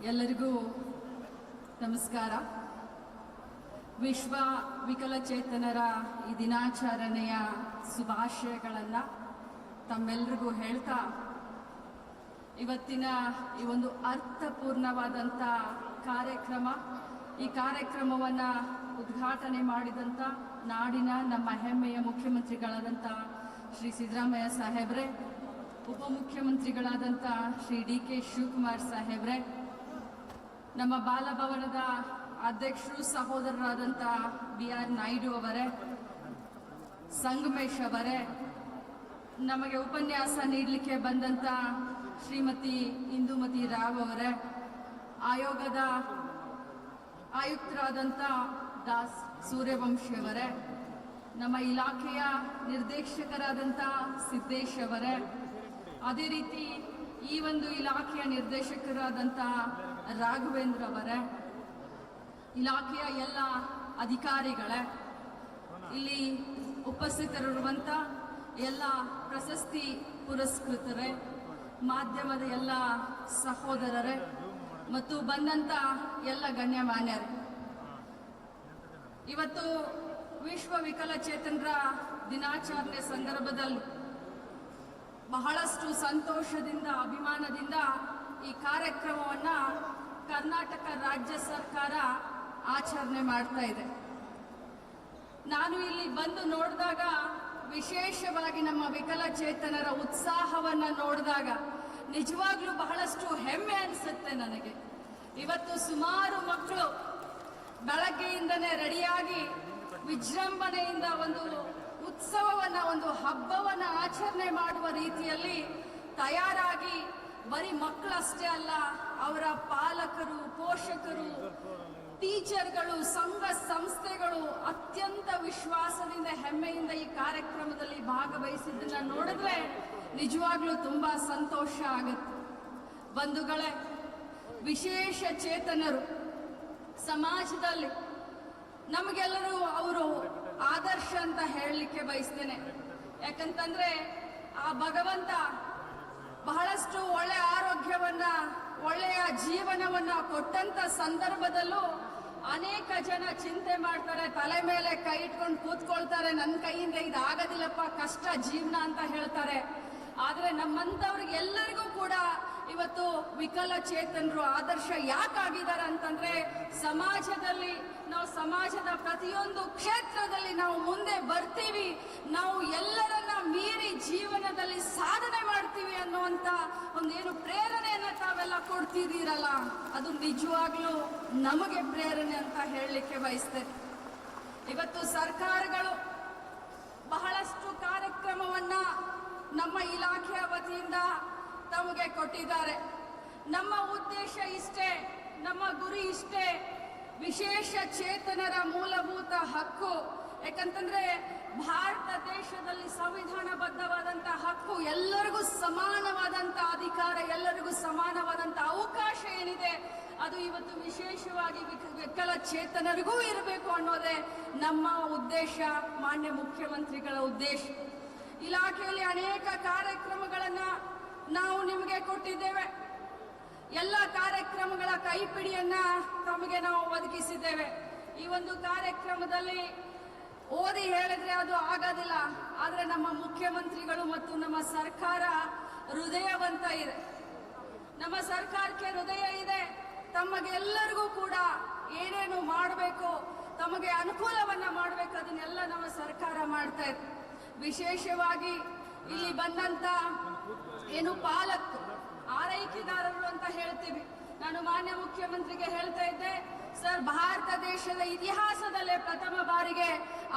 ಎಲ್ಲರಿಗೂ ನಮಸ್ಕಾರ. ವಿಶ್ವ ವಿಕಲಚೇತನರ ಈ ದಿನಾಚರಣೆಯ ಶುಭಾಶಯಗಳನ್ನು ತಮ್ಮೆಲ್ಲರಿಗೂ ಹೇಳ್ತಾ, ಇವತ್ತಿನ ಈ ಒಂದು ಅರ್ಥಪೂರ್ಣವಾದಂಥ ಕಾರ್ಯಕ್ರಮ, ಈ ಕಾರ್ಯಕ್ರಮವನ್ನು ಉದ್ಘಾಟನೆ ಮಾಡಿದಂಥ ನಾಡಿನ ನಮ್ಮ ಹೆಮ್ಮೆಯ ಮುಖ್ಯಮಂತ್ರಿಗಳಾದಂಥ ಶ್ರೀ ಸಿದ್ದರಾಮಯ್ಯ ಸಾಹೇಬ್ರೆ, ಉಪಮುಖ್ಯಮಂತ್ರಿಗಳಾದಂಥ ಶ್ರೀ ಡಿ ಕೆ ಶಿವಕುಮಾರ್ ಸಾಹೇಬ್ರೆ, ನಮ್ಮ ಬಾಲಭವನದ ಅಧ್ಯಕ್ಷರು ಸಹೋದರರಾದಂಥ ಬಿ ಆರ್ ನಾಯ್ಡು ಅವರೇ, ಸಂಗಮೇಶ್ ಅವರೇ, ನಮಗೆ ಉಪನ್ಯಾಸ ನೀಡಲಿಕ್ಕೆ ಬಂದಂಥ ಶ್ರೀಮತಿ ಇಂದುಮತಿ ರಾವ್ ಅವರೇ, ಆಯೋಗದ ಆಯುಕ್ತರಾದಂಥ ದಾಸ್ ಸೂರ್ಯವಂಶಿ ಅವರೇ, ನಮ್ಮ ಇಲಾಖೆಯ ನಿರ್ದೇಶಕರಾದಂಥ ಸಿದ್ದೇಶ್ ಅವರೇ, ಅದೇ ರೀತಿ ಈ ಒಂದು ಇಲಾಖೆಯ ನಿರ್ದೇಶಕರಾದಂಥ ರಾಘವೇಂದ್ರ ಅವರೇ, ಇಲಾಖೆಯ ಎಲ್ಲ ಅಧಿಕಾರಿಗಳೇ, ಇಲ್ಲಿ ಉಪಸ್ಥಿತರಿರುವಂಥ ಎಲ್ಲ ಪ್ರಶಸ್ತಿ ಪುರಸ್ಕೃತರೇ, ಮಾಧ್ಯಮದ ಎಲ್ಲ ಸಹೋದರರೇ ಮತ್ತು ಬಂದಂಥ ಎಲ್ಲ ಗಣ್ಯಮಾನ್ಯರೇ, ಇವತ್ತು ವಿಶ್ವ ವಿಕಲಚೇತನರ ದಿನಾಚರಣೆ ಸಂದರ್ಭದಲ್ಲಿ ಬಹಳಷ್ಟು ಸಂತೋಷದಿಂದ, ಅಭಿಮಾನದಿಂದ ಈ ಕಾರ್ಯಕ್ರಮವನ್ನು ಕರ್ನಾಟಕ ರಾಜ್ಯ ಸರ್ಕಾರ ಆಚರಣೆ ಮಾಡ್ತಾ ಇದೆ. ನಾನು ಇಲ್ಲಿ ಬಂದು ನೋಡಿದಾಗ, ವಿಶೇಷವಾಗಿ ನಮ್ಮ ವಿಕಲಚೇತನರ ಉತ್ಸಾಹವನ್ನು ನೋಡಿದಾಗ ನಿಜವಾಗ್ಲೂ ಬಹಳಷ್ಟು ಹೆಮ್ಮೆ ಅನಿಸುತ್ತೆ ನನಗೆ. ಇವತ್ತು ಸುಮಾರು ಮಕ್ಕಳು ಬೆಳಗ್ಗೆಯಿಂದನೇ ರೆಡಿಯಾಗಿ ವಿಜೃಂಭಣೆಯಿಂದ ಒಂದು ಉತ್ಸವವನ್ನು, ಒಂದು ಹಬ್ಬವನ್ನು ಆಚರಣೆ ಮಾಡುವ ರೀತಿಯಲ್ಲಿ ತಯಾರಾಗಿ, ಬರೀ ಮಕ್ಕಳಷ್ಟೇ ಅಲ್ಲ, ಅವರ ಪಾಲಕರು, ಪೋಷಕರು, ಟೀಚರ್ಗಳು, ಸಂಘ ಸಂಸ್ಥೆಗಳು ಅತ್ಯಂತ ವಿಶ್ವಾಸದಿಂದ, ಹೆಮ್ಮೆಯಿಂದ ಈ ಕಾರ್ಯಕ್ರಮದಲ್ಲಿ ಭಾಗವಹಿಸಿದ್ದನ್ನು ನೋಡಿದ್ರೆ ನಿಜವಾಗ್ಲೂ ತುಂಬಾ ಸಂತೋಷ ಆಗುತ್ತೆ. ಬಂಧುಗಳೇ, ವಿಶೇಷ ಚೇತನರು ಸಮಾಜದಲ್ಲಿ ನಮಗೆಲ್ಲರೂ ಅವರು ಆದರ್ಶ ಅಂತ ಹೇಳಲಿಕ್ಕೆ ಬಯಸ್ತೇನೆ. ಯಾಕಂತಂದ್ರೆ ಆ ಭಗವಂತ ಬಹಳಷ್ಟು ಒಳ್ಳೆಯ ಆರೋಗ್ಯವನ್ನ, ಒಳ್ಳೆಯ ಜೀವನವನ್ನ ಕೊಟ್ಟಂತ ಸಂದರ್ಭದಲ್ಲೂ ಅನೇಕ ಜನ ಚಿಂತೆ ಮಾಡ್ತಾರೆ, ತಲೆ ಮೇಲೆ ಕೈ ಇಟ್ಕೊಂಡು ಕೂತ್ಕೊಳ್ತಾರೆ, ನನ್ನ ಕೈಯಿಂದ ಇದಾಗದಿಲ್ಲಪ್ಪ, ಕಷ್ಟ ಜೀವನ ಅಂತ ಹೇಳ್ತಾರೆ. ಆದರೆ ನಮ್ಮಂಥವ್ರಿಗೆ ಎಲ್ಲರಿಗೂ ಕೂಡ ಇವತ್ತು ವಿಕಲಚೇತನರು ಆದರ್ಶ ಯಾಕಾಗಿದ್ದಾರೆ ಅಂತಂದ್ರೆ, ಸಮಾಜದಲ್ಲಿ ನಾವು ಸಮಾಜದ ಪ್ರತಿಯೊಂದು ಕ್ಷೇತ್ರದಲ್ಲಿ ನಾವು ಮುಂದೆ ಬರ್ತೀವಿ, ನಾವು ಎಲ್ಲರನ್ನ ಮೀರಿ ಜೀವನದಲ್ಲಿ ಸಾಧನೆ ಮಾಡ್ತೀವಿ ಅನ್ನುವಂಥ ಒಂದೇನು ಪ್ರೇರಣೆಯನ್ನು ತಾವೆಲ್ಲ ಕೊಡ್ತಿದ್ದೀರಲ್ಲ, ಅದು ನಿಜವಾಗ್ಲೂ ನಮಗೆ ಪ್ರೇರಣೆ ಅಂತ ಹೇಳಲಿಕ್ಕೆ ಬಯಸ್ತೇನೆ. ಇವತ್ತು ಸರ್ಕಾರಗಳು ಬಹಳಷ್ಟು ಕಾರ್ಯಕ್ರಮವನ್ನ ನಮ್ಮ ಇಲಾಖೆಯ ವತಿಯಿಂದ ತಮಗೆ ಕೊಟ್ಟಿದ್ದಾರೆ. ನಮ್ಮ ಉದ್ದೇಶ ಇಷ್ಟೇ, ನಮ್ಮ ಗುರಿ ಇಷ್ಟೇ, ವಿಶೇಷ ಚೇತನರ ಮೂಲಭೂತ ಹಕ್ಕು. ಯಾಕಂತಂದ್ರೆ ಭಾರತ ದೇಶದಲ್ಲಿ ಸಂವಿಧಾನಬದ್ಧವಾದಂಥ ಹಕ್ಕು, ಎಲ್ಲರಿಗೂ ಸಮಾನವಾದಂಥ ಅಧಿಕಾರ, ಎಲ್ಲರಿಗೂ ಸಮಾನವಾದಂಥ ಅವಕಾಶ ಏನಿದೆ, ಅದು ಇವತ್ತು ವಿಶೇಷವಾಗಿ ವಿಕಲಚೇತನರಿಗೂ ಇರಬೇಕು ಅನ್ನೋದೇ ನಮ್ಮ ಉದ್ದೇಶ, ಮಾನ್ಯ ಮುಖ್ಯಮಂತ್ರಿಗಳ ಉದ್ದೇಶ. ಇಲಾಖೆಯಲ್ಲಿ ಅನೇಕ ಕಾರ್ಯಕ್ರಮಗಳನ್ನು ನಾವು ನಿಮಗೆ ಕೊಟ್ಟಿದ್ದೇವೆ. ಎಲ್ಲ ಕಾರ್ಯಕ್ರಮಗಳ ಕೈಪಿಡಿಯನ್ನ ತಮಗೆ ನಾವು ಒದಗಿಸಿದ್ದೇವೆ. ಈ ಒಂದು ಕಾರ್ಯಕ್ರಮದಲ್ಲಿ ಓದಿ ಹೇಳಿದ್ರೆ ಅದು ಆಗೋದಿಲ್ಲ, ಆದರೆ ನಮ್ಮ ಮುಖ್ಯಮಂತ್ರಿಗಳು ಮತ್ತು ನಮ್ಮ ಸರ್ಕಾರ ಹೃದಯವಂತ ಇದೆ. ನಮ್ಮ ಸರ್ಕಾರಕ್ಕೆ ಹೃದಯ ಇದೆ. ತಮಗೆಲ್ಲರಿಗೂ ಕೂಡ ಏನೇನು ಮಾಡಬೇಕು, ತಮಗೆ ಅನುಕೂಲವನ್ನ ಮಾಡಬೇಕು, ಅದನ್ನೆಲ್ಲ ನಮ್ಮ ಸರ್ಕಾರ ಮಾಡ್ತಾ ಇದೆ. ವಿಶೇಷವಾಗಿ ಇಲ್ಲಿ ಬಂದಂತ ಏನು ಪಾಲಕರು, ಆರೈಕೆದಾರರು ಅಂತ ಹೇಳ್ತೀವಿ, ನಾನು ಮಾನ್ಯ ಮುಖ್ಯಮಂತ್ರಿಗೆ ಹೇಳ್ತಾ ಇದ್ದೆ, ಸರ್, ಭಾರತ ದೇಶದ ಇತಿಹಾಸದಲ್ಲೇ ಪ್ರಥಮ ಬಾರಿಗೆ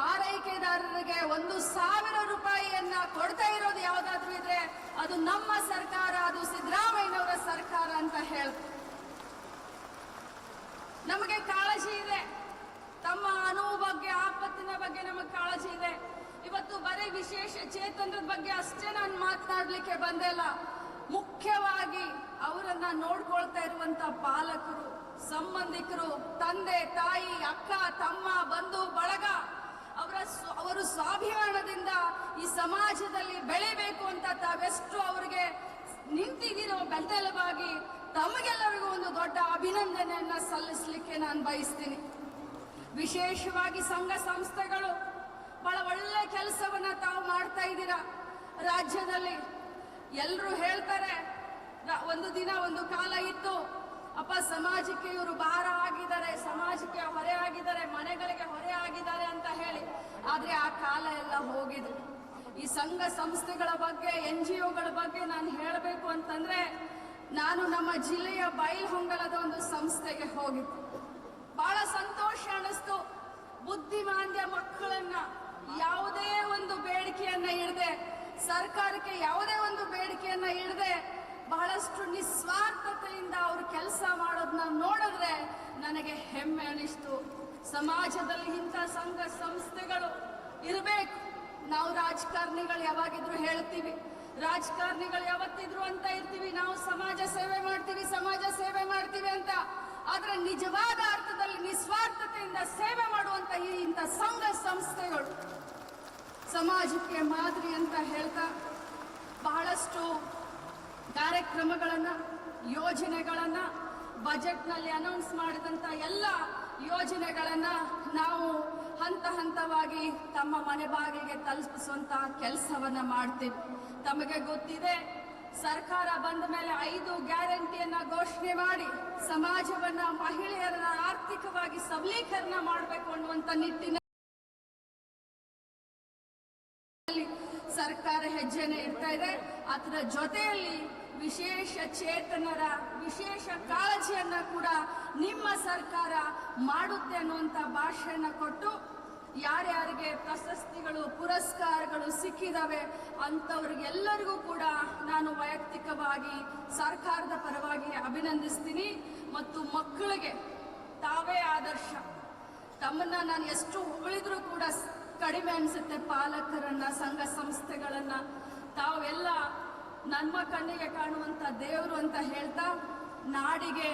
ಆರೈಕೆದಾರರಿಗೆ 1,000 ರೂಪಾಯಿಯನ್ನ ಕೊಡ್ತಾ ಇರೋದು ಯಾವುದಾದ್ರೂ ಇದ್ರೆ ಅದು ನಮ್ಮ ಸರ್ಕಾರ, ಅದು ಸಿದ್ದರಾಮಯ್ಯನವರ ಸರ್ಕಾರ ಅಂತ ಹೇಳ್ತೀವಿ. ನಮಗೆ ಕಾಳಜಿ ಇದೆ, ತಮ್ಮ ಅನುವು ಬಗ್ಗೆ, ಆಪತ್ತಿನ ಬಗ್ಗೆ ನಮಗೆ ಕಾಳಜಿ ಇದೆ. ಇವತ್ತು ಬರೀ ವಿಶೇಷ ಚೇತನರ ಬಗ್ಗೆ ಅಷ್ಟೇ ನಾನು ಮಾತನಾಡಲಿಕ್ಕೆ ಬಂದಿಲ್ಲ. ಮುಖ್ಯವಾಗಿ ಅವರನ್ನ ನೋಡ್ಕೊಳ್ತಾ ಇರುವಂತ ಪಾಲಕರು, ಸಂಬಂಧಿಕರು, ತಂದೆ ತಾಯಿ, ಅಕ್ಕ ತಮ್ಮ, ಬಂಧು ಬಳಗ, ಅವರು ಸ್ವಾಭಿಮಾನದಿಂದ ಈ ಸಮಾಜದಲ್ಲಿ ಬೆಳಿಬೇಕು ಅಂತ ತಾವೆಷ್ಟು ಅವರಿಗೆ ನಿಂತಿದ್ದೀರೋ ಬೆಂಬಲವಾಗಿ ತಮಗೆಲ್ಲರಿಗೂ ಒಂದು ದೊಡ್ಡ ಅಭಿನಂದನೆಯನ್ನ ಸಲ್ಲಿಸಲಿಕ್ಕೆ ನಾನು ಬಯಸ್ತೀನಿ. ವಿಶೇಷವಾಗಿ ಸಂಘ ಸಂಸ್ಥೆಗಳು ಬಹಳ ಒಳ್ಳೆ ಕೆಲಸವನ್ನ ತಾವು ಮಾಡ್ತಾ ಇದ್ದೀರಾ ರಾಜ್ಯದಲ್ಲಿ. ಎಲ್ಲರೂ ಹೇಳ್ತಾರೆ, ಒಂದು ದಿನ ಒಂದು ಕಾಲ ಇತ್ತು, ಅಪ್ಪ ಸಮಾಜಕ್ಕೆ ಇವರು ಭಾರ ಆಗಿದ್ದಾರೆ, ಸಮಾಜಕ್ಕೆ ಹೊರೆ ಆಗಿದ್ದಾರೆ, ಮನೆಗಳಿಗೆ ಹೊರೆ ಆಗಿದ್ದಾರೆ ಅಂತ ಹೇಳಿ. ಆದ್ರೆ ಆ ಕಾಲ ಎಲ್ಲ ಹೋಗಿದೆ. ಈ ಸಂಘ ಸಂಸ್ಥೆಗಳ ಬಗ್ಗೆ, NGOಗಳ ಬಗ್ಗೆ ನಾನು ಹೇಳಬೇಕು ಅಂತಂದ್ರೆ, ನಾನು ನಮ್ಮ ಜಿಲ್ಲೆಯ ಬೈಲ್ಹೊಂಗಲದ ಒಂದು ಸಂಸ್ಥೆಗೆ ಹೋಗಿದ್ದೆ. ಬಹಳ ಸಂತೋಷ ಅನಿಸ್ತು. ಬುದ್ಧಿಮಾಂದ್ಯ ಮಕ್ಕಳನ್ನ ಯಾವುದೇ ಒಂದು ಬೇಡಿಕೆಯನ್ನ ಇಡದೆ, ಸರ್ಕಾರಕ್ಕೆ ಯಾವುದೇ ಒಂದು ಬೇಡಿಕೆಯನ್ನ ಇಡದೆ ಬಹಳಷ್ಟು ನಿಸ್ವಾರ್ಥತೆಯಿಂದ ಅವರು ಕೆಲಸ ಮಾಡೋದನ್ನ ನೋಡಿದ್ರೆ ನನಗೆ ಹೆಮ್ಮೆ ಅನಿಸ್ತು. ಸಮಾಜದಲ್ಲಿ ಇಂಥ ಸಂಘ ಸಂಸ್ಥೆಗಳು ಇರಬೇಕು. ನಾವು ರಾಜಕಾರಣಿಗಳು ಯಾವಾಗಿದ್ರು ಹೇಳ್ತೀವಿ, ರಾಜಕಾರಣಿಗಳು ಯಾವತ್ತಿದ್ರು ಅಂತ ಇರ್ತೀವಿ, ನಾವು ಸಮಾಜ ಸೇವೆ ಮಾಡ್ತೀವಿ ಅಂತ. ಆದ್ರೆ ನಿಜವಾದ ಅರ್ಥದಲ್ಲಿ ನಿಸ್ವಾರ್ಥತೆಯಿಂದ ಸೇವೆ ಮಾಡುವಂತ ಇಂಥ ಸಂಘ ಸಂಸ್ಥೆಗಳು ಸಮಾಜಕ್ಕೆ ಮಾದರಿ ಅಂತ ಹೇಳ್ತಾ ಬಹಳಷ್ಟು ಕಾರ್ಯಕ್ರಮಗಳನ್ನ, ಯೋಜನೆಗಳನ್ನ, ಬಜೆಟ್ನಲ್ಲಿ ಅನೌನ್ಸ್ ಮಾಡಿದಂತ ಎಲ್ಲ ಯೋಜನೆಗಳನ್ನ ನಾವು ಹಂತ ಹಂತವಾಗಿ ತಮ್ಮ ಮನೆ ಬಾಗಿಲಿಗೆ ತಲುಪಿಸುವಂತ ಕೆಲಸವನ್ನ ಮಾಡ್ತೀವಿ. ತಮಗೆ ಗೊತ್ತಿದೆ, ಸರ್ಕಾರ ಬಂದ ಮೇಲೆ 5 ಗ್ಯಾರಂಟಿಯನ್ನ ಘೋಷಣೆ ಮಾಡಿ ಸಮಾಜವನ್ನ, ಮಹಿಳೆಯರನ್ನ ಆರ್ಥಿಕವಾಗಿ ಸಬಲೀಕರಣ ಮಾಡಬೇಕು ಅನ್ನುವಂತ ನಿಟ್ಟಿನಲ್ಲಿ ಸರ್ಕಾರ ಹೆಜ್ಜೆನ ಇಡ್ತಾ ಇದೆ. ಅದರ ಜೊತೆಯಲ್ಲಿ ವಿಶೇಷ ಚೇತನರ ವಿಶೇಷ ಕಾಳಜಿಯನ್ನ ಕೂಡ ನಿಮ್ಮ ಸರ್ಕಾರ ಮಾಡುತ್ತೆ ಅನ್ನುವಂತ ಭಾಷೆಯನ್ನ ಕೊಟ್ಟು, ಯಾರ್ಯಾರಿಗೆ ಪ್ರಶಸ್ತಿಗಳು, ಪುರಸ್ಕಾರಗಳು ಸಿಕ್ಕಿದಾವೆ ಅಂಥವ್ರಿಗೆಲ್ಲರಿಗೂ ಕೂಡ ನಾನು ವೈಯಕ್ತಿಕವಾಗಿ ಸರ್ಕಾರದ ಪರವಾಗಿ ಅಭಿನಂದಿಸ್ತೀನಿ. ಮತ್ತು ಮಕ್ಕಳಿಗೆ ತಾವೇ ಆದರ್ಶ. ತಮ್ಮನ್ನ ನಾನು ಎಷ್ಟು ಹೊಗಳಿದ್ರೂ ಕೂಡ ಕಡಿಮೆ ಅನಿಸುತ್ತೆ. ಪಾಲಕರನ್ನ, ಸಂಘ ಸಂಸ್ಥೆಗಳನ್ನ ತಾವೆಲ್ಲ ನಮ್ಮ ಕಣ್ಣಿಗೆ ಕಾಣುವಂತ ದೇವರು ಅಂತ ಹೇಳ್ತಾ, ನಾಡಿಗೆ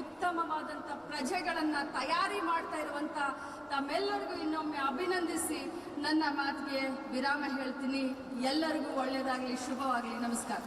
ಉತ್ತಮವಾದಂಥ ಪ್ರಜೆಗಳನ್ನ ತಯಾರಿ ಮಾಡ್ತಾ ಇರುವಂತ ತಮ್ಮೆಲ್ಲರಿಗೂ ಇನ್ನೊಮ್ಮೆ ಅಭಿನಂದಿಸಿ ನನ್ನ ಮಾತಿಗೆ ವಿರಾಮ ಹೇಳ್ತೀನಿ. ಎಲ್ಲರಿಗೂ ಒಳ್ಳೆಯದಾಗಲಿ, ಶುಭವಾಗಲಿ. ನಮಸ್ಕಾರ.